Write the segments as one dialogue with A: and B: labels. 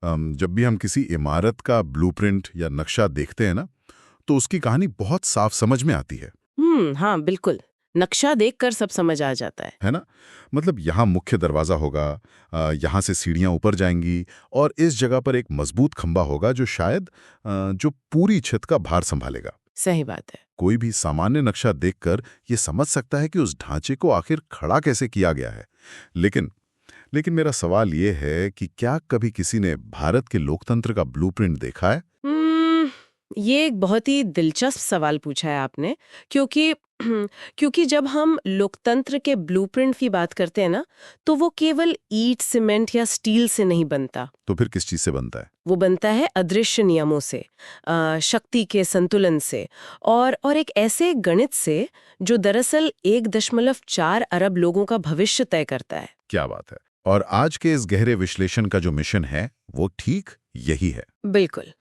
A: जब भी हम किसी इमारत का ब्लूप्रिंट या नक्शा देखते हैं ना, तो उसकी कहानी बहुत साफ समझ में आती
B: हाँ बिल्कुल। नक्शा देखकर सब समझ आ जाता है।
A: है ना? मतलब यहाँ मुख्य दरवाज़ा होगा, यहाँ से सीढ़ियाँ ऊपर जाएंगी और इस जगह पर एक मजबूत खंभा होगा जो शायद जो पूरी छत का भार संभालेगा।
B: सही बात है।
A: कोई भी सामान्य नक्शा देखकर ये समझ सकता है कि उस ढांचे को आखिर खड़ा कैसे किया गया है। लेकिन लेकिन मेरा सवाल ये है कि क्या कभी किसी ने भारत के लोकतंत्र का ब्लूप्रिंट देखा है?
B: हम्म, ये एक बहुत ही दिलचस्प सवाल पूछा है आपने, क्योंकि क्योंकि जब हम लोकतंत्र के ब्लूप्रिंट की बात करते हैं ना, तो वो केवल ईंट, सीमेंट या स्टील से नहीं बनता।
A: तो फिर किस चीज़ से बनता है?
B: वो बनता है अदृश्य नियमों से, शक्ति के संतुलन से, और एक ऐसे गणित से जो दरअसल 1.4 अरब लोगों का भविष्य तय करता है।
A: क्या बात है! और आज के इस गहरे विश्लेषण का जो मिशन है, वो ठीक यही है।
B: बिल्कुल।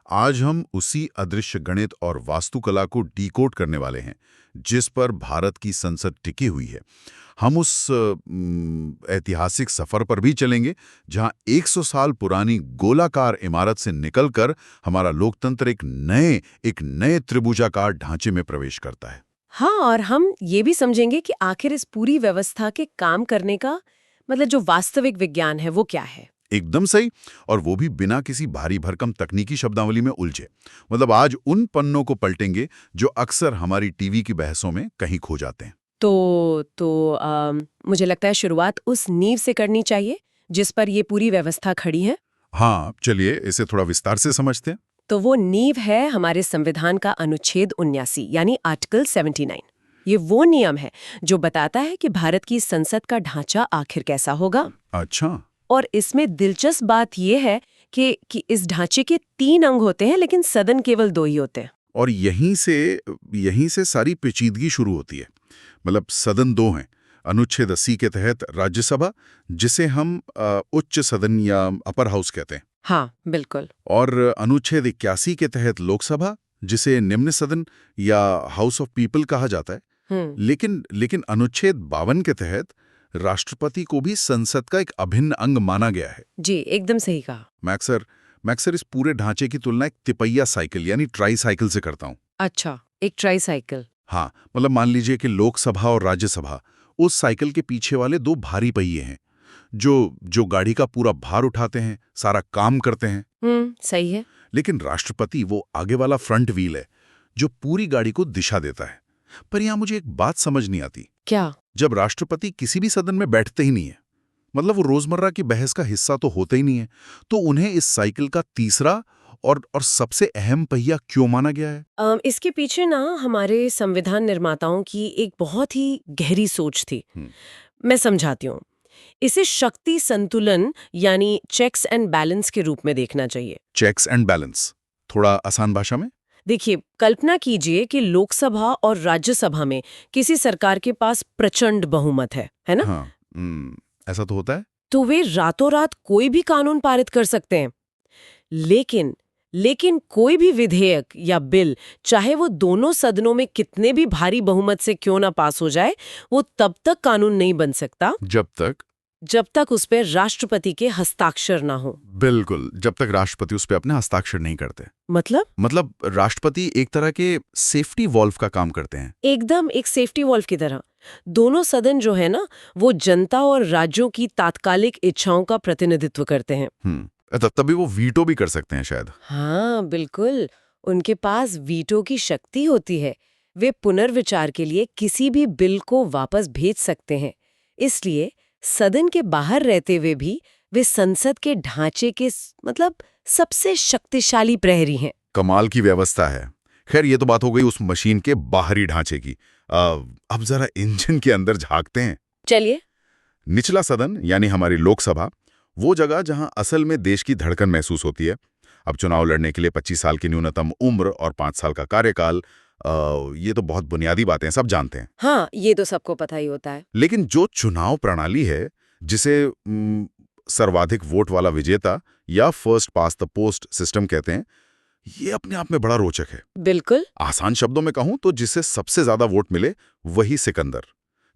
A: आज हम उसी अदृश्य गणित और वास्तुकला को डिकोड करने वाले हैं, जिस पर भारत की संसद टिकी हुई है। हम उस ऐतिहासिक सफर पर भी चलेंगे, जहां 100 साल पुरानी गोलाकार इमारत से निकलकर हमारा लोकतंत्र एक नए त्रिभुजाकार ढांचे में प्रवेश करता है।
B: हाँ, और हम ये भी समझेंगे कि आखिर इस पूरी व्यवस्था के काम करने का मतलब जो वास्तविक विज्ञान है वो क्या है।
A: एकदम सही। और वो भी बिना किसी भारी भरकम तकनीकी शब्दावली में उलझे। मतलब आज उन पन्नों को पलटेंगे जो अक्सर हमारी टीवी की बहसों में कहीं खो जाते हैं।
B: मुझे लगता है शुरुआत उस नींव से करनी चाहिए जिस पर ये पूरी व्यवस्था खड़ी है।
A: हाँ, चलिए इसे थोड़ा विस्तार से समझते हैं।
B: तो वो नींव है हमारे संविधान का अनुच्छेद 79 यानी आर्टिकल 79। ये वो नियम है जो बताता है कि भारत की संसद का ढांचा आखिर कैसा होगा।
A: अच्छा।
B: और इसमें दिलचस्प बात यह है कि इस ढांचे के 3 अंग होते हैं, लेकिन सदन केवल 2 ही होते हैं।
A: और यहीं से सारी पेचीदगी शुरू होती है। मतलब सदन दो हैं। अनुच्छेद 80 के तहत राज्यसभा, जिसे हम उच्च सदन या अपर हाउस कहते हैं।
B: हाँ बिल्कुल।
A: और अनुच्छेद 81 के तहत लोकसभा, जिसे निम्न सदन या हाउस ऑफ पीपल कहा जाता है। लेकिन अनुच्छेद 52 के तहत राष्ट्रपति को भी संसद का एक अभिन्न अंग माना गया है।
B: जी एकदम सही कहा।
A: मैं अक्सर इस पूरे ढांचे की तुलना एक तिपैया साइकिल यानी ट्राई साइकिल से करता हूँ।
B: अच्छा, एक ट्राई साइकिल।
A: हाँ, मतलब मान लीजिए कि लोकसभा और राज्यसभा उस साइकिल के पीछे वाले दो भारी पहिए हैं, जो गाड़ी का पूरा भार उठाते हैं, सारा काम करते हैं।
B: सही है।
A: लेकिन राष्ट्रपति वो आगे वाला फ्रंट व्हील है, जो पूरी गाड़ी को दिशा देता है। पर यहाँ मुझे एक बात समझ नहीं आती।
B: क्या?
A: जब राष्ट्रपति किसी भी सदन में बैठते ही नहीं है, मतलब वो रोजमर्रा की बहस का हिस्सा तो होते ही नहीं है, तो उन्हें इस साइकिल का तीसरा और सबसे अहम पहिया क्यों माना गया है?
B: इसके पीछे ना हमारे संविधान निर्माताओं की एक बहुत ही गहरी सोच थी। मैं समझाती हूँ। इसे शक्ति संतुलन यानी चेक्स एंड बैलेंस के रूप में देखना चाहिए।
A: चेक्स एंड बैलेंस, थोड़ा आसान भाषा में?
B: देखिए, कल्पना कीजिए कि लोकसभा और राज्यसभा में किसी सरकार के पास प्रचंड बहुमत है ना?
A: हाँ। ऐसा तो होता है।
B: तो वे रातों रात कोई भी कानून पारित कर सकते हैं। लेकिन कोई भी विधेयक या बिल, चाहे वो दोनों सदनों में कितने भी भारी बहुमत से क्यों ना पास हो जाए, वो तब तक कानून नहीं बन सकता जब तक उस पर राष्ट्रपति के हस्ताक्षर ना हो।
A: बिल्कुल, जब तक राष्ट्रपति उस पे अपने हस्ताक्षर नहीं करते।
B: मतलब
A: राष्ट्रपति एक तरह के सेफ्टी वॉल्व का काम करते हैं।
B: एकदम एक सेफ्टी वॉल्व की तरह। दोनों सदन जो है ना, वो जनता और राज्यों की तात्कालिक इच्छाओं का प्रतिनिधित्व करते हैं।
A: तभी वो वीटो भी कर सकते हैं शायद।
B: हाँ बिल्कुल, उनके पास वीटो की शक्ति होती है। वे पुनर्विचार के लिए किसी भी बिल को वापस भेज सकते हैं। इसलिए सदन के बाहर रहते हुए भी वे संसद के ढांचे के मतलब सबसे शक्तिशाली प्रहरी हैं।
A: कमाल की व्यवस्था है। खैर, ये तो बात हो गई उस मशीन के बाहरी ढांचे की। अब जरा इंजन के अंदर झांकते हैं।
B: चलिए।
A: निचला सदन यानी हमारी लोकसभा, वो जगह जहां असल में देश की धड़कन महसूस होती है। अब चुनाव लड़ने के लिए 25 साल की न्यूनतम उम्र और 5 साल का कार्यकाल, ये तो बहुत बुनियादी बातें हैं, सब जानते हैं।
B: हाँ, ये तो सबको पता ही होता है।
A: लेकिन जो चुनाव प्रणाली है, जिसे सर्वाधिक वोट वाला विजेता या first pass the post system कहते हैं, ये अपने आप में बड़ा रोचक है।
B: बिल्कुल।
A: आसान शब्दों में कहूं तो जिसे सबसे ज्यादा वोट मिले वही सिकंदर,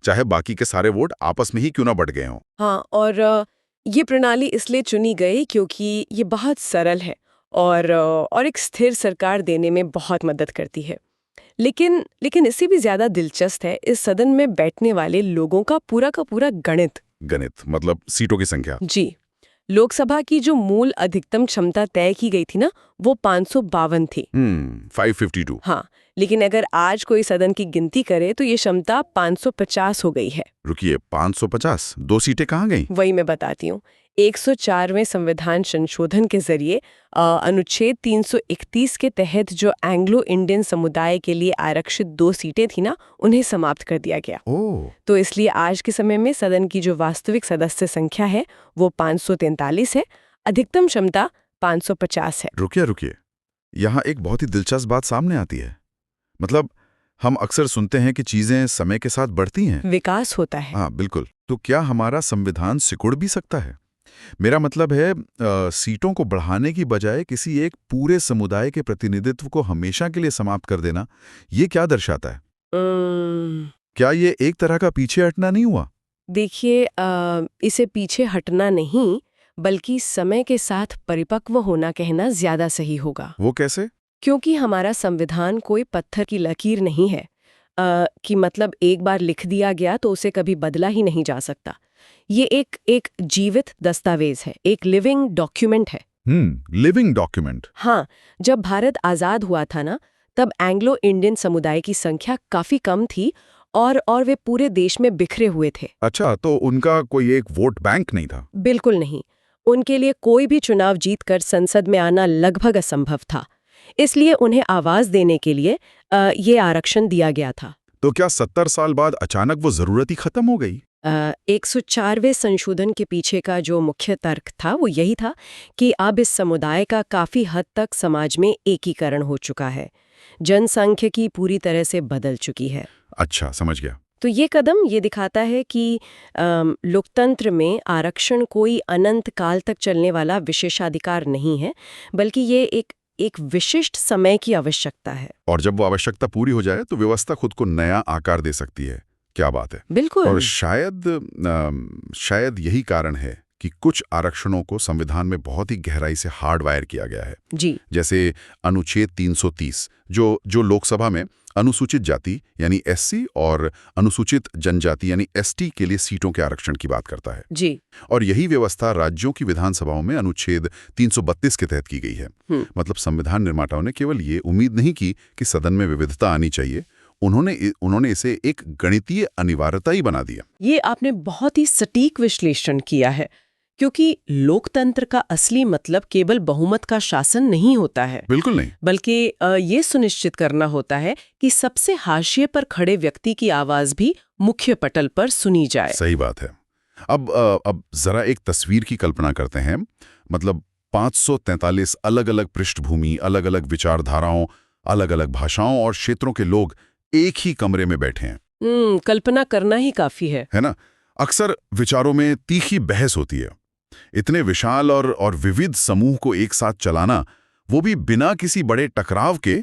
A: चाहे बाकी के सारे वोट आपस में ही क्यों ना बट गए हों।
B: हाँ, और ये प्रणाली इसलिए चुनी गई क्योंकि ये बहुत सरल है और एक स्थिर सरकार देने में बहुत मदद करती है। लेकिन इससे भी ज्यादा दिलचस्प है इस सदन में बैठने वाले लोगों का पूरा गणित।
A: गणित मतलब सीटों की संख्या।
B: जी, लोकसभा की जो मूल अधिकतम क्षमता तय की गई थी ना, वो 552 थी।
A: 552।
B: हाँ, लेकिन अगर आज कोई सदन की गिनती करे तो ये क्षमता 550 हो गई है।
A: रुकिए, 550? 2 सीटें कहाँ गईं?
B: वही मैं बताती हूँ। 104वें संविधान संशोधन के जरिए अनुच्छेद 331 के तहत जो एंग्लो इंडियन समुदाय के लिए आरक्षित 2 सीटें थी ना, उन्हें समाप्त कर दिया गया।
A: ओह,
B: तो इसलिए आज के समय में सदन की जो वास्तविक सदस्य संख्या है वो 543 है, अधिकतम क्षमता 550 है।
A: रुकिए। यहाँ एक बहुत ही दिलचस्प बात सामने आती है। मतलब हम अक्सर सुनते हैं कि चीजें समय के साथ बढ़ती हैं।
B: विकास होता है।
A: हाँ, बिल्कुल। तो क्या हमारा संविधान सिकुड़ भी सकता है? मेरा मतलब है सीटों को बढ़ाने की बजाय किसी एक पूरे समुदाय के प्रतिनिधित्व को हमेशा के लिए समाप्त कर देना, ये क्या दर्शाता है? क्या ये एक तरह का पीछे हटना नहीं हुआ?
B: देखिए, इसे पीछे हटना नहीं, बल्कि समय के साथ परिपक्व होना कहना ज्यादा सही होगा।
A: वो कैसे?
B: क्योंकि हमारा संविधान कोई पत्थर की लकीर नहीं है कि मतलब एक बार लिख दिया गया तो उसे कभी बदला ही नहीं जा सकता। ये एक जीवित दस्तावेज है, एक लिविंग डॉक्यूमेंट है।
A: Living document.
B: हाँ, जब भारत आजाद हुआ था ना, तब एंग्लो इंडियन समुदाय की संख्या काफी कम थी और वे पूरे देश में बिखरे हुए थे।
A: अच्छा, तो उनका कोई एक वोट बैंक नहीं था?
B: बिल्कुल नहीं। उनके लिए कोई भी चुनाव जीतकर संसद में आना लगभग असंभव था। इसलिए उन्हें आवाज देने के लिए ये आरक्षण दिया गया था।
A: तो क्या 70 साल बाद अचानक वो जरूरत ही खत्म हो गई?
B: 104वें संशोधन के पीछे का जो मुख्य तर्क था वो यही था कि अब इस समुदाय का काफी हद तक समाज में एकीकरण हो चुका है, जनसांख्यिकी पूरी तरह से बदल चुकी है।
A: अच्छा, समझ गया।
B: तो ये कदम ये दिखाता है कि लोकतंत्र में आरक्षण कोई अनंत काल तक चलने वाला विशेषाधिकार नहीं है, बल्कि ये एक विशिष्ट समय की आवश्यकता है।
A: और जब वो आवश्यकता पूरी हो जाए तो व्यवस्था खुद को नया आकार दे सकती है। क्या बात है।
B: बिल्कुल।
A: और शायद यही कारण है कि कुछ आरक्षणों को संविधान में बहुत ही गहराई से हार्डवायर किया गया है।
B: जी।
A: जैसे अनुच्छेद 330 जो लोकसभा में अनुसूचित जाति यानी एससी और अनुसूचित जनजाति यानी एसटी के लिए सीटों के आरक्षण की बात करता है।
B: जी।
A: और यही व्यवस्था राज्यों की विधानसभाओं में अनुच्छेद 332 के तहत की गई है। मतलब संविधान निर्माताओं ने केवल ये उम्मीद नहीं की कि सदन में विविधता आनी चाहिए, उन्होंने इसे एक गणितीय अनिवार्यता ही बना दिया।
B: ये आपने बहुत ही सटीक विश्लेषण किया है, क्योंकि लोकतंत्र का असली मतलब केवल बहुमत का शासन नहीं होता है।
A: बिल्कुल नहीं।
B: बल्कि ये सुनिश्चित करना होता है कि सबसे हाशिए पर खड़े व्यक्ति की आवाज भी मुख्य पटल पर सुनी जाए।
A: सही बात है। अब जरा एक तस्वीर की कल्पना करते हैं। मतलब 543 अलग अलग पृष्ठभूमि, अलग अलग विचारधाराओं, अलग अलग भाषाओं और क्षेत्रों के लोग एक ही कमरे में बैठे हैं।
B: कल्पना करना ही काफी है
A: ना? अक्सर विचारों में तीखी बहस होती है। इतने विशाल और विविध समूह को एक साथ चलाना, वो भी बिना किसी बड़े टकराव के,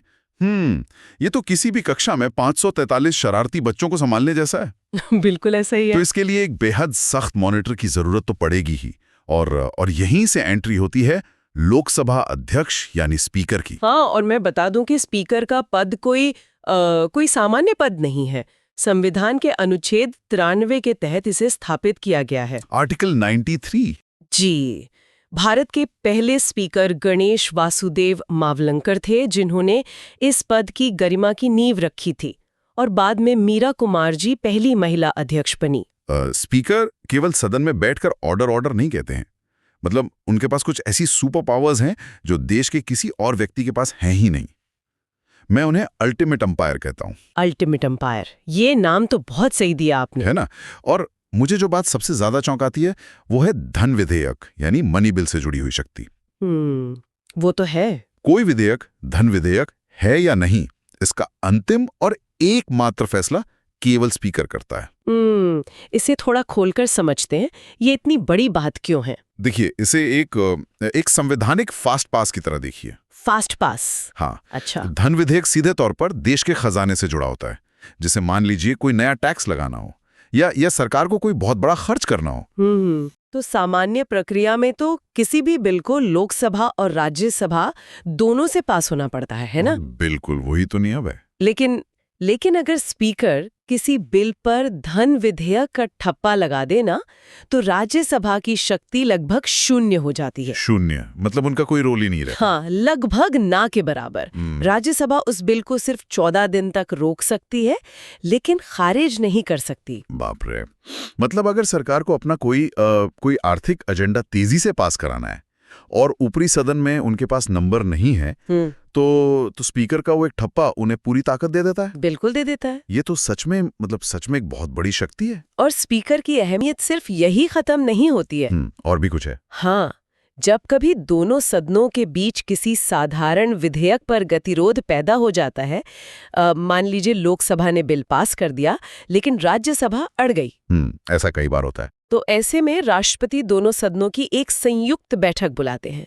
A: ये तो किसी भी कक्षा में 543 शरारती बच्चों को संभालने जैसा है।
B: बिल्कुल ऐसा ही है।
A: तो इसके लिए एक बेहद सख्त मॉनिटर की जरूरत तो पड़ेगी ही। और यहीं से एंट्री होती है लोकसभा अध्यक्ष यानी स्पीकर की।
B: हाँ, और मैं बता दूं कि स्पीकर का पद कोई सामान्य पद नहीं है। संविधान के अनुच्छेद 93 के तहत इसे स्थापित किया गया है।
A: आर्टिकल 93।
B: जी। भारत के पहले स्पीकर गणेश वासुदेव मावलंकर थे, जिन्होंने इस पद की गरिमा की नींव रखी थी, और बाद में मीरा कुमार जी पहली महिला अध्यक्ष बनी।
A: स्पीकर केवल सदन में बैठकर ऑर्डर नहीं कहते हैं। मतलब उनके पास कुछ ऐसी सुपर पावर्स हैं जो देश के किसी और व्यक्ति के पास हैं ही नहीं। मैं उन्हें अल्टीमेट अंपायर कहता हूं।
B: अल्टीमेट अंपायर, ये नाम तो बहुत सही दिया आपने,
A: है ना? और मुझे जो बात सबसे ज्यादा चौंकाती है वो है धन विधेयक यानी मनी बिल से जुड़ी हुई शक्ति।
B: वो तो है।
A: कोई विधेयक धन विधेयक है या नहीं, इसका अंतिम और एकमात्र फैसला केवल स्पीकर करता है।
B: इसे थोड़ा खोलकर समझते हैं, ये इतनी बड़ी बात क्यों है?
A: देखिए, इसे एक संवैधानिक फास्ट पास की तरह देखिए।
B: फास्ट पास?
A: हाँ।
B: अच्छा।
A: धन विधेयक सीधे तौर पर देश के खजाने से जुड़ा होता है। जैसे मान लीजिए कोई नया टैक्स लगाना हो या सरकार को कोई बहुत बड़ा खर्च करना हो।
B: तो सामान्य प्रक्रिया में तो किसी भी बिल को लोकसभा और राज्यसभा दोनों से पास होना पड़ता है ना?
A: बिल्कुल, वही तो नियम है।
B: लेकिन अगर स्पीकर किसी बिल पर धन विधेयक का ठप्पा लगा दे ना, तो राज्यसभा की शक्ति लगभग शून्य हो जाती है।
A: शून्य मतलब उनका कोई रोल ही नहीं रहता।
B: हाँ, लगभग ना के बराबर। राज्यसभा उस बिल को सिर्फ 14 दिन तक रोक सकती है, लेकिन खारिज नहीं कर सकती।
A: बाप रे। मतलब अगर सरकार को अपना कोई आर्थिक एजेंडा तेजी से पास कराना है और ऊपरी सदन में उनके पास नंबर नहीं है, तो स्पीकर का वो एक ठप्पा उन्हें पूरी ताकत दे देता है।
B: बिल्कुल दे देता है।
A: ये तो सच में एक बहुत बड़ी शक्ति है।
B: और स्पीकर की अहमियत सिर्फ यही खत्म नहीं होती है।
A: और भी कुछ है।
B: हाँ, जब कभी दोनों सदनों के बीच किसी साधारण विधेयक पर गतिरोध पैदा हो जाता है, मान लीजिए लोकसभा ने बिल पास कर दिया लेकिन राज्यसभा अड़ गई।
A: ऐसा कई बार होता है।
B: तो ऐसे में राष्ट्रपति दोनों सदनों की एक संयुक्त बैठक बुलाते हैं।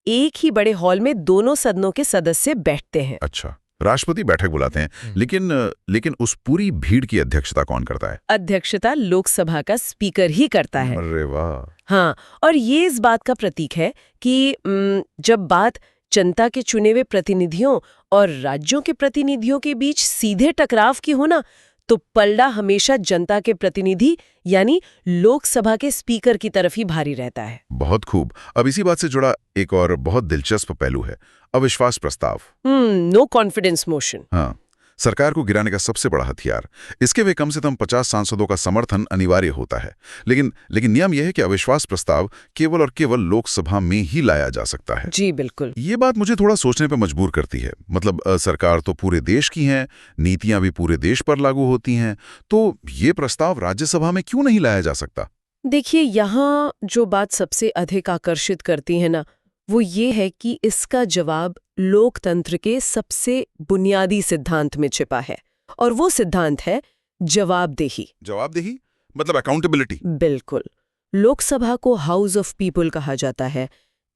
B: एक ही बड़े हॉल में दोनों सदनों के सदस्य बैठते हैं।
A: अच्छा, राष्ट्रपति बैठक बुलाते हैं। लेकिन उस पूरी भीड़ की अध्यक्षता कौन करता है?
B: अध्यक्षता लोकसभा का स्पीकर ही करता है।
A: अरे वाह।
B: हाँ, और ये इस बात का प्रतीक है कि जब बात जनता के चुने हुए प्रतिनिधियों और राज्यों के प्रतिनिधियों के बीच सीधे टकराव की हो ना, तो पलड़ा हमेशा जनता के प्रतिनिधि यानी लोकसभा के स्पीकर की तरफ ही भारी रहता है।
A: बहुत खूब। अब इसी बात से जुड़ा एक और बहुत दिलचस्प पहलू है अविश्वास प्रस्ताव।
B: No confidence motion.
A: हाँ, सरकार को गिराने का सबसे बड़ा हथियार। इसके वे कम से कम 50 सांसदों का समर्थन अनिवार्य होता है। लेकिन नियम यह है कि अविश्वास प्रस्ताव केवल और केवल लोकसभा में ही लाया जा सकता है।
B: जी बिल्कुल।
A: ये बात मुझे थोड़ा सोचने पर मजबूर करती है। मतलब सरकार तो पूरे देश की है, नीतियां भी पूरे देश पर लागू होती हैं, तो ये प्रस्ताव राज्यसभा में क्यों नहीं लाया जा सकता?
B: देखिए, यहाँ जो बात सबसे अधिक आकर्षित करती है ना, वो ये है कि इसका जवाब लोकतंत्र के सबसे बुनियादी सिद्धांत में छिपा है, और वो सिद्धांत है जवाबदेही।
A: जवाबदेही मतलब अकाउंटेबिलिटी।
B: बिल्कुल। लोकसभा को हाउस ऑफ पीपल कहा जाता है।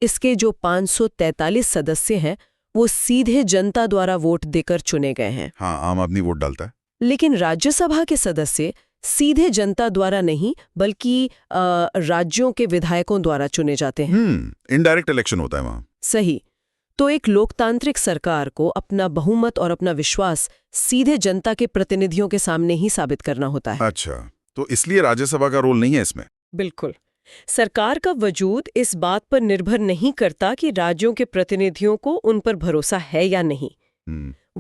B: इसके जो 543 सदस्य हैं, वो सीधे जनता द्वारा वोट देकर चुने गए हैं।
A: हाँ, आम आदमी वोट डालता है।
B: लेकिन राज्यसभा के सदस्य सीधे जनता द्वारा नहीं, बल्कि राज्यों के विधायकों द्वारा चुने जाते हैं।
A: इनडायरेक्ट इलेक्शन होता है वहां।
B: सही। तो एक लोकतांत्रिक सरकार को अपना बहुमत और अपना विश्वास सीधे जनता के प्रतिनिधियों के सामने ही साबित करना होता है।
A: अच्छा, तो इसलिए राज्यसभा का रोल नहीं है इसमें?
B: बिल्कुल। सरकार का वजूद इस बात पर निर्भर नहीं करता कि राज्यों के प्रतिनिधियों को उन पर भरोसा है या नहीं।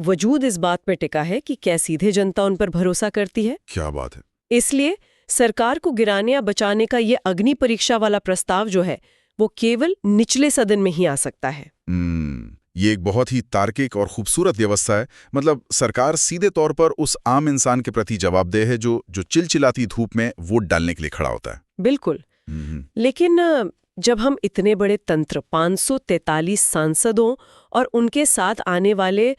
B: वजूद इस बात पर टिका है कि क्या सीधे जनता उन पर भरोसा करती है।
A: क्या बात है।
B: इसलिए सरकार को गिराने या बचाने का ये अग्नि परीक्षा वाला प्रस्ताव जो है, वो केवल निचले सदन में ही आ सकता है।
A: ये एक बहुत ही तार्किक और खूबसूरत व्यवस्था है। मतलब सरकार सीधे तौर पर उस आम इंसान के प्रति जवाबदेह है जो चिलचिलाती धूप में वोट डालने के लिए खड़ा होता है।
B: बिल्कुल। लेकिन जब हम इतने बड़े तंत्र 543 सांसदों और उनके साथ आने वाले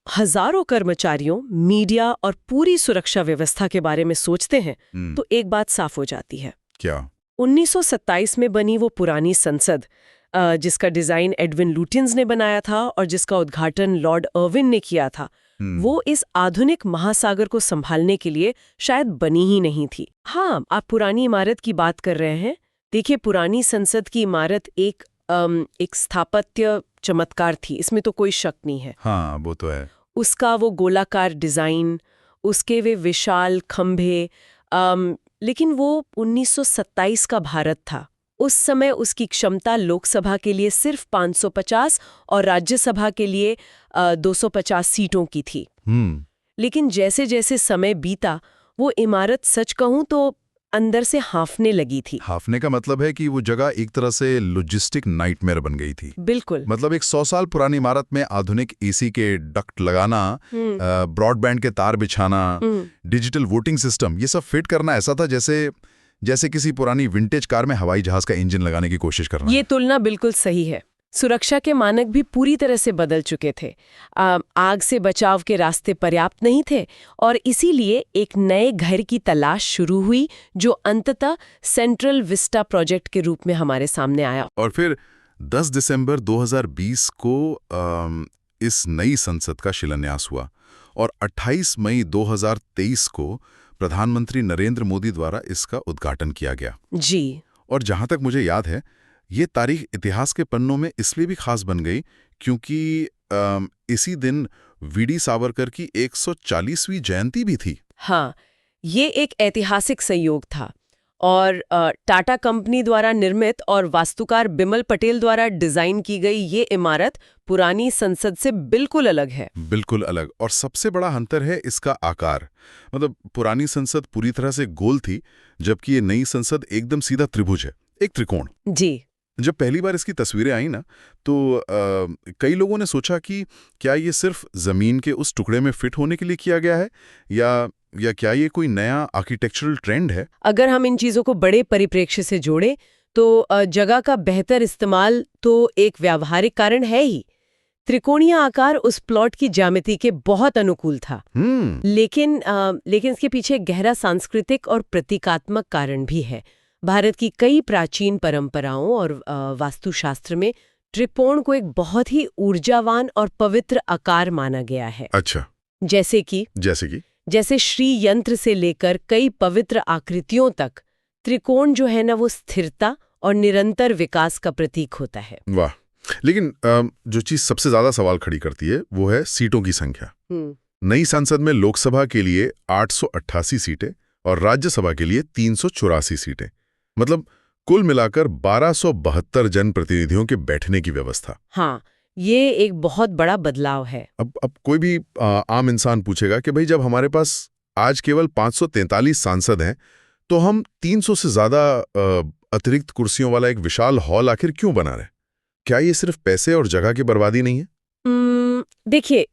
B: हजारों कर्मचारियों, मीडिया और पूरी सुरक्षा व्यवस्था के बारे में सोचते हैं, तो एक बात साफ हो जाती है।
A: क्या?
B: 1927 में बनी वो पुरानी संसद, जिसका डिजाइन एडविन लुटियंस ने बनाया था और जिसका उद्घाटन लॉर्ड अर्विन ने किया था, वो इस आधुनिक महासागर को संभालने के लिए शायद बनी ही नहीं थी। हाँ, आप पुरानी इमारत की बात कर रहे हैं। देखिए, पुरानी संसद की इमारत एक स्थापत्य चमत्कार थी, इसमें तो कोई शक नहीं है।
A: हाँ, वो तो है।
B: उसका वो गोलाकार डिजाइन, उसके वे विशाल खंभे, लेकिन वो 1927 का भारत था। उस समय उसकी क्षमता लोकसभा के लिए सिर्फ 550 और राज्यसभा के लिए 250 सीटों की थी। लेकिन जैसे जैसे समय बीता, वो इमारत सच कहूं तो अंदर से हांफने लगी थी।
A: हांफने का मतलब है कि वो जगह एक तरह से लॉजिस्टिक नाइटमेयर बन गई थी।
B: बिल्कुल।
A: मतलब एक 100 साल पुरानी इमारत में आधुनिक एसी के डक्ट लगाना, ब्रॉडबैंड के तार बिछाना, डिजिटल वोटिंग सिस्टम, ये सब फिट करना ऐसा था जैसे किसी पुरानी विंटेज कार में हवाई जहाज का इंजन लगाने की कोशिश करना।
B: ये तुलना बिल्कुल सही है। सुरक्षा के मानक भी पूरी तरह से बदल चुके थे। आग से बचाव के रास्ते पर्याप्त नहीं थे और इसीलिए एक नए घर की तलाश शुरू हुई, जो अंततः सेंट्रल विस्टा प्रोजेक्ट के रूप में हमारे सामने आया।
A: और फिर 10 दिसंबर 2020 को इस नई संसद का शिलान्यास हुआ और 28 मई 2023 को प्रधानमंत्री नरेंद्र मोदी द्वारा इसका उद्घाटन किया गया।
B: जी।
A: और जहां तक मुझे याद है, ये तारीख इतिहास के पन्नों में इसलिए भी खास बन गई क्योंकि इसी दिन वीडी सावरकर की 140वीं जयंती भी थी।
B: हाँ, ये एक ऐतिहासिक संयोग था और टाटा कंपनी द्वारा निर्मित और वास्तुकार बिमल पटेल द्वारा डिजाइन की गई ये इमारत पुरानी संसद से बिल्कुल अलग है।
A: बिल्कुल अलग। और सबसे बड़ा अंतर है इसका आकार। मतलब पुरानी संसद पूरी तरह से गोल थी, जबकि ये नई संसद एकदम सीधा त्रिभुज है, एक त्रिकोण।
B: जी।
A: जब पहली बार इसकी तस्वीरें आई ना, तो कई लोगों ने सोचा कि क्या ये सिर्फ जमीन के उस टुकड़े में फिट होने के लिए किया गया है, या क्या ये कोई नया आर्किटेक्चरल ट्रेंड है।
B: अगर हम इन चीजों को बड़े परिप्रेक्ष्य से जोड़ें तो जगह का बेहतर इस्तेमाल तो एक व्यावहारिक कारण है ही। त्रिकोणीय आकार उस प्लॉट की ज्यामिति के बहुत अनुकूल था। लेकिन इसके पीछे गहरा सांस्कृतिक और प्रतीकात्मक कारण भी है। भारत की कई प्राचीन परंपराओं और वास्तुशास्त्र में त्रिकोण को एक बहुत ही ऊर्जावान और पवित्र आकार माना गया है।
A: अच्छा।
B: जैसे श्री यंत्र से लेकर कई पवित्र आकृतियों तक त्रिकोण जो है ना, वो स्थिरता और निरंतर विकास का प्रतीक होता है।
A: वाह। लेकिन जो चीज सबसे ज्यादा सवाल खड़ी करती है वो है सीटों की संख्या। नई संसद में लोकसभा के लिए 888 सीटें और राज्यसभा के लिए 384 सीटें, मतलब कुल मिलाकर 1272 जनप्रतिनिधियों के बैठने की व्यवस्था।
B: हाँ, ये एक बहुत बड़ा बदलाव है।
A: अब कोई भी आम इंसान पूछेगा कि भाई, जब हमारे पास आज केवल 543 सांसद हैं, तो हम 300 से ज्यादा अतिरिक्त कुर्सियों वाला एक विशाल हॉल आखिर क्यों बना रहे? क्या ये सिर्फ पैसे और जगह की बर्बादी नहीं है?
B: देखिए,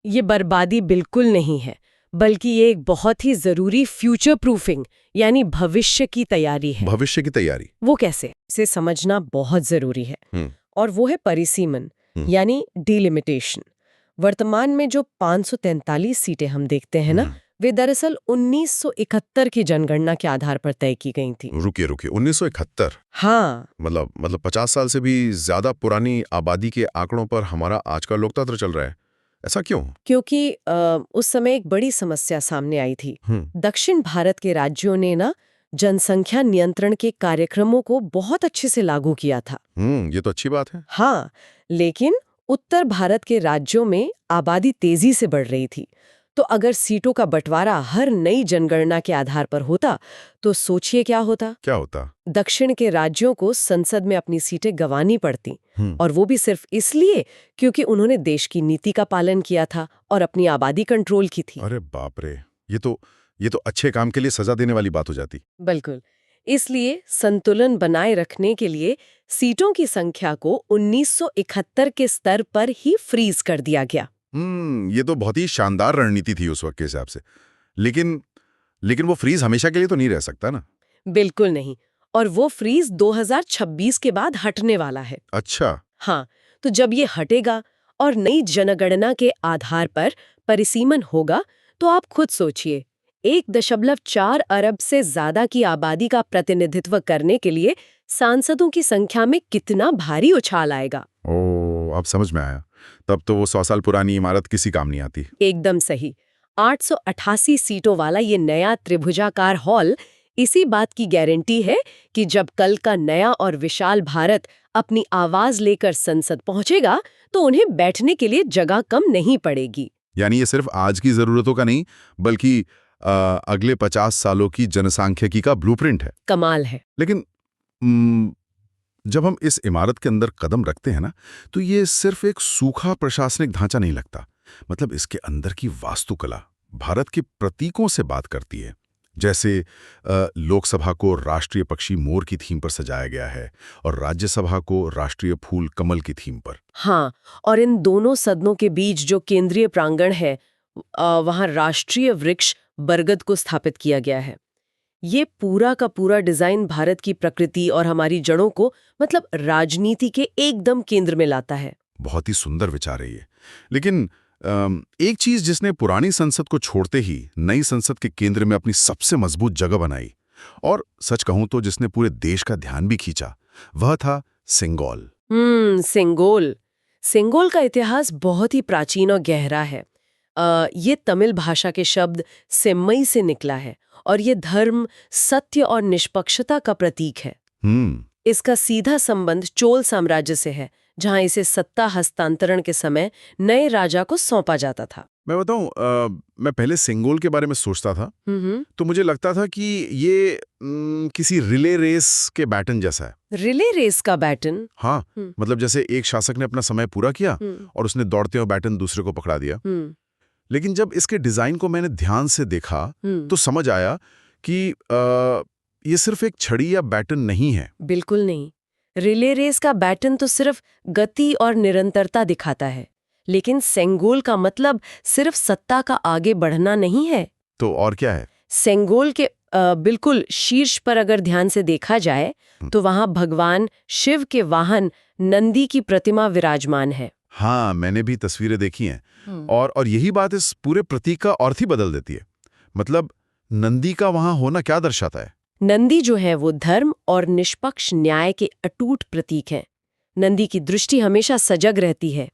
B: ये बर्बादी बिल्कुल नहीं है, बल्कि ये एक बहुत ही जरूरी फ्यूचर प्रूफिंग यानी भविष्य की तैयारी है।
A: भविष्य की तैयारी
B: वो कैसे, इसे समझना बहुत जरूरी है। और वो है परिसीमन यानी डिलिमिटेशन। वर्तमान में जो 543 सीटें हम देखते हैं ना, वे दरअसल 1971 की जनगणना के आधार पर तय की गई थी।
A: रुकिए 1971?
B: हाँ,
A: मतलब 50 साल से भी ज्यादा पुरानी आबादी के आंकड़ों पर हमारा आज का लोकतंत्र चल रहा है। ऐसा क्यों?
B: क्योंकि उस समय एक बड़ी समस्या सामने आई थी। दक्षिण भारत के राज्यों ने ना जनसंख्या नियंत्रण के कार्यक्रमों को बहुत अच्छे से लागू किया था।
A: ये तो अच्छी बात है।
B: हाँ, लेकिन उत्तर भारत के राज्यों में आबादी तेजी से बढ़ रही थी। तो अगर सीटों का बंटवारा हर नई जनगणना के आधार पर होता, तो सोचिए क्या होता। दक्षिण के राज्यों को संसद में अपनी सीटें गंवानी पड़ती, और वो भी सिर्फ इसलिए क्योंकि उन्होंने देश की नीति का पालन किया था और अपनी आबादी कंट्रोल की थी।
A: अरे बाप रे, ये तो अच्छे काम के लिए सजा देने वाली बात हो जाती।
B: बिल्कुल। इसलिए संतुलन बनाए रखने के लिए सीटों की संख्या को 1971 के स्तर पर ही फ्रीज कर दिया गया।
A: ये तो बहुत ही शानदार रणनीति थी उस वक्त के हिसाब से। लेकिन वो फ्रीज हमेशा के लिए तो नहीं रह सकता ना?
B: बिल्कुल नहीं। और वो फ्रीज 2026 के बाद हटने वाला है।
A: अच्छा।
B: हाँ, तो जब ये हटेगा और नई जनगणना के आधार पर परिसीमन होगा, तो आप खुद सोचिए, 1.4 अरब से ज्यादा की आबादी का प्रतिनिधित्व करने के लिए सांसदों की संख्या में कितना भारी उछाल आएगा।
A: अब समझ में आया। तब तो वो 100 साल पुरानी इमारत किसी काम नहीं आती।
B: एकदम सही। 888 सीटों वाला ये नया त्रिभुजाकार हॉल इसी बात की गारंटी है कि जब कल का नया और विशाल भारत अपनी आवाज लेकर संसद पहुंचेगा, तो उन्हें बैठने के लिए जगह कम नहीं पड़ेगी।
A: यानी ये सिर्फ आज की जरूरतों का नहीं, बल्कि अगले 50 सालों की जनसांख्यिकी का ब्लूप्रिंट है।
B: कमाल है।
A: लेकिन जब हम इस इमारत के अंदर कदम रखते हैं ना, तो ये सिर्फ एक सूखा प्रशासनिक ढांचा नहीं लगता। मतलब इसके अंदर की वास्तुकला भारत के प्रतीकों से बात करती है। जैसे लोकसभा को राष्ट्रीय पक्षी मोर की थीम पर सजाया गया है और राज्यसभा को राष्ट्रीय फूल कमल की थीम पर।
B: हाँ, और इन दोनों सदनों के बीच जो केंद्रीय प्रांगण है, वहाँ राष्ट्रीय वृक्ष बरगद को स्थापित किया गया है। ये पूरा का पूरा डिजाइन भारत की प्रकृति और हमारी जड़ों को, मतलब राजनीति के एकदम केंद्र में लाता है।
A: बहुत ही सुंदर विचार है ये। लेकिन एक चीज जिसने पुरानी संसद को छोड़ते ही नई संसद के केंद्र में अपनी सबसे मजबूत जगह बनाई, और सच कहूं तो जिसने पूरे देश का ध्यान भी खींचा, वह था सेंगोल।
B: सेंगोल का इतिहास बहुत ही प्राचीन और गहरा है। ये तमिल भाषा के शब्द सेम्मई से निकला है और ये धर्म, सत्य और निष्पक्षता का प्रतीक है। इसका सीधा संबंध चोल साम्राज्य से है, जहां इसे सत्ता हस्तांतरण के समय नए राजा को सौंपा जाता था।
C: मैं बताऊं, मैं पहले सेंगोल के बारे में सोचता था तो मुझे लगता था कि ये किसी रिले रेस के बैटन जैसा है।
B: रिले रेस का बैटन?
C: हाँ, मतलब जैसे एक शासक ने अपना समय पूरा किया और उसने दौड़ते हुए बैटन दूसरे को पकड़ा दिया। लेकिन जब इसके डिजाइन को मैंने ध्यान से देखा तो समझ आया कि ये सिर्फ एक छड़ी या बैटन नहीं है।
B: बिल्कुल नहीं। रिले रेस का बैटन तो सिर्फ गति और निरंतरता दिखाता है, लेकिन सेंगोल का मतलब सिर्फ सत्ता का आगे बढ़ना नहीं है।
C: तो और क्या है?
B: सेंगोल के बिल्कुल शीर्ष पर अगर ध्यान से देखा जाए तो वहां भगवान शिव के वाहन नंदी की प्रतिमा विराजमान है।
C: हाँ, मैंने भी तस्वीरें देखी हैं। और यही बात इस पूरे प्रतीक का अर्थ ही बदल देती है। मतलब नंदी का वहां होना क्या दर्शाता है?
B: नंदी जो है वो धर्म और निष्पक्ष न्याय के अटूट प्रतीक हैं। नंदी की दृष्टि हमेशा सजग रहती है।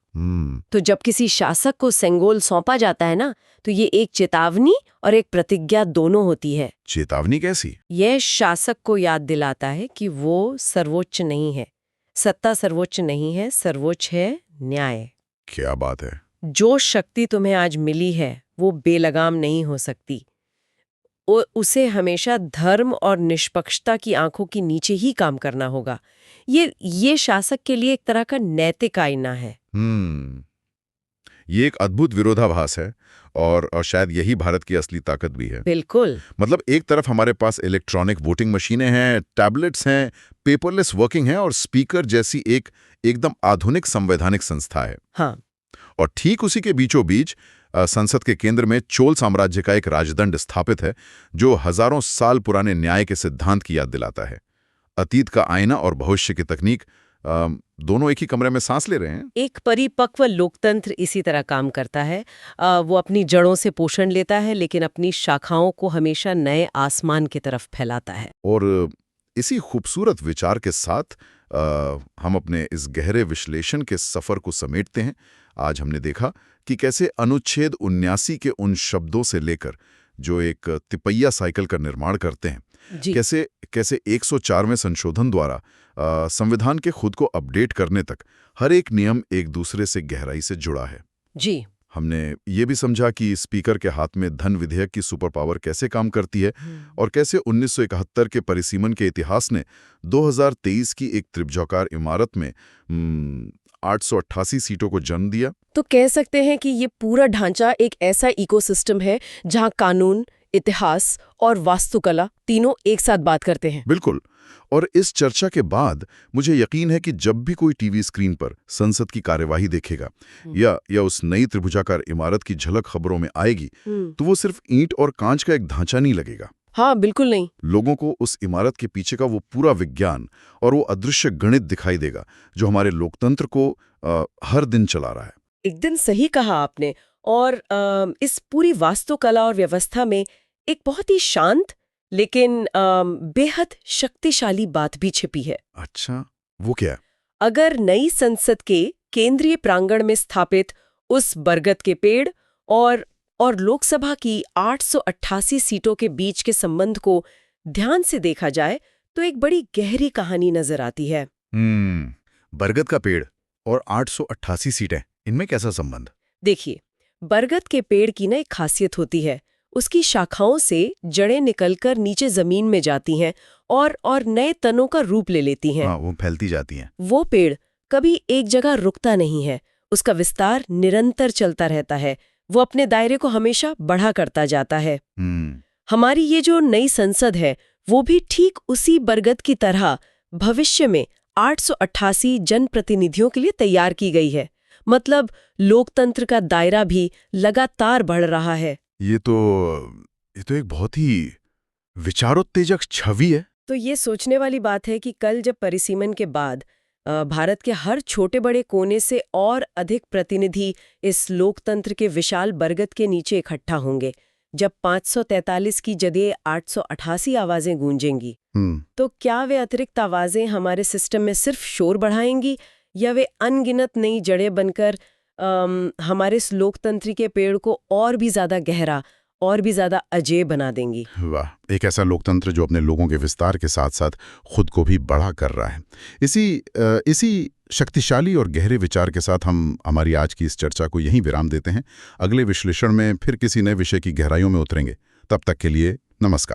B: तो जब किसी शासक को सेंगोल सौंपा जाता है ना, तो ये एक चेतावनी और एक प्रतिज्ञा दोनों होती है।
C: चेतावनी कैसी?
B: यह शासक को याद दिलाता है कि वो सर्वोच्च नहीं है, सत्ता सर्वोच्च नहीं है, सर्वोच्च है न्याय।
C: क्या बात है!
B: जो शक्ति तुम्हें आज मिली है वो बेलगाम नहीं हो सकती। उसे हमेशा धर्म और निष्पक्षता की आंखों के नीचे ही काम करना होगा। ये शासक के लिए एक तरह का नैतिक आईना है।
C: ये एक अद्भुत विरोधाभास है और शायद यही भारत की असली ताकत भी है।
B: बिल्कुल।
C: मतलब एक तरफ हमारे पास इलेक्ट्रॉनिक वोटिंग मशीनें हैं, टैबलेट्स हैं, पेपरलेस वर्किंग है और स्पीकर जैसी एक एकदम आधुनिक संवैधानिक संस्था है।
B: हाँ।
C: और ठीक उसी के बीचों बीच संसद के केंद्र में चोल साम्राज्य का एक राजदंड स्थापित है, जो हजारों साल पुराने न्याय के सिद्धांत की याद दिलाता है। अतीत का आईना और भविष्य की तकनीक दोनों एक ही कमरे में सांस ले रहे हैं।
B: एक परिपक्व लोकतंत्र इसी तरह काम करता है। वो अपनी जड़ों से पोषण लेता है, लेकिन अपनी शाखाओं को हमेशा नए आसमान की तरफ फैलाता है।
C: और इसी खूबसूरत विचार के साथ हम अपने इस गहरे विश्लेषण के सफर को समेटते हैं। आज हमने देखा कि कैसे अनुच्छेद 79 के उन शब्दों से लेकर जो एक तिपैया साइकिल का निर्माण करते हैं, कैसे 104वें संशोधन द्वारा संविधान के खुद को अपडेट करने तक हर एक नियम एक दूसरे से गहराई से जुड़ा है।
B: जी।
C: हमने ये भी समझा कि स्पीकर के हाथ में धन विधेयक की सुपर पावर कैसे काम करती है और कैसे 1971 के परिसीमन के इतिहास ने 2023 की एक त्रिभुजाकार इमारत में 888 सीटों को जन्म दिया।
B: तो कह सकते हैं कि ये पूरा ढांचा एक ऐसा इकोसिस्टम है जहां कानून, इतिहास और वास्तुकला तीनों एक साथ बात करते हैं।
C: बिल्कुल। और इस चर्चा के बाद मुझे यकीन है कि जब भी कोई टीवी स्क्रीन पर संसद की कार्यवाही देखेगा या उस नई त्रिभुजाकार इमारत की झलक खबरों में आएगी, तो वो सिर्फ ईंट और कांच का एक ढांचा नहीं लगेगा।
B: हाँ, बिल्कुल नहीं।
C: लोगों को उस इमारत के पीछे का वो पूरा विज्ञान और वो अदृश्य गणित दिखाई देगा जो हमारे लोकतंत्र को हर दिन चला रहा है।
B: एकदम सही कहा आपने। और इस पूरी वास्तुकला और व्यवस्था में एक बहुत ही शांत लेकिन बेहद शक्तिशाली बात भी छिपी है।
C: अच्छा, वो क्या?
B: अगर नई संसद के केंद्रीय प्रांगण में स्थापित उस बरगद के पेड़ और लोकसभा की 888 सीटों के बीच के संबंध को ध्यान से देखा जाए तो एक बड़ी गहरी कहानी नजर आती है।
C: बरगद का पेड़ और 888 सीटें, इनमें कैसा संबंध?
B: देखिए, बरगद के पेड़ की ना एक खासियत होती है। उसकी शाखाओं से जड़ें निकलकर नीचे जमीन में जाती हैं और नए तनों का रूप ले लेती हैं।
C: हाँ, वो फैलती जाती हैं।
B: वो पेड़ कभी एक जगह रुकता नहीं है, उसका विस्तार निरंतर चलता रहता है। वो अपने दायरे को हमेशा बढ़ा करता जाता है। हमारी ये जो नई संसद है वो भी ठीक उसी बरगद की तरह भविष्य में 888 जनप्रतिनिधियों के लिए तैयार की गई है। मतलब लोकतंत्र का दायरा भी लगातार बढ़ रहा है।
C: ये तो एक बहुत ही विचारोत्तेजक छवि है।
B: तो ये सोचने वाली बात है कि कल जब परिसीमन के बाद भारत के हर छोटे बड़े कोने से और अधिक प्रतिनिधि इस लोकतंत्र के विशाल बरगद के नीचे इकट्ठा होंगे, जब 543 की जगह 888 आवाजें गूंजेंगी, तो क्या वे अतिरिक्त आवाजें हमारे सिस्टम में सिर्फ शोर बढ़ाएंगी या वे अनगिनत नई जड़ें बनकर हमारे इस लोकतंत्र के पेड़ को और भी ज्यादा गहरा और भी ज्यादा अजेय बना देंगी।
C: वाह, एक ऐसा लोकतंत्र जो अपने लोगों के विस्तार के साथ साथ खुद को भी बड़ा कर रहा है। इसी शक्तिशाली और गहरे विचार के साथ हम हमारी आज की इस चर्चा को यहीं विराम देते हैं। अगले विश्लेषण में फिर किसी नए विषय की गहराइयों में उतरेंगे। तब तक के लिए नमस्कार।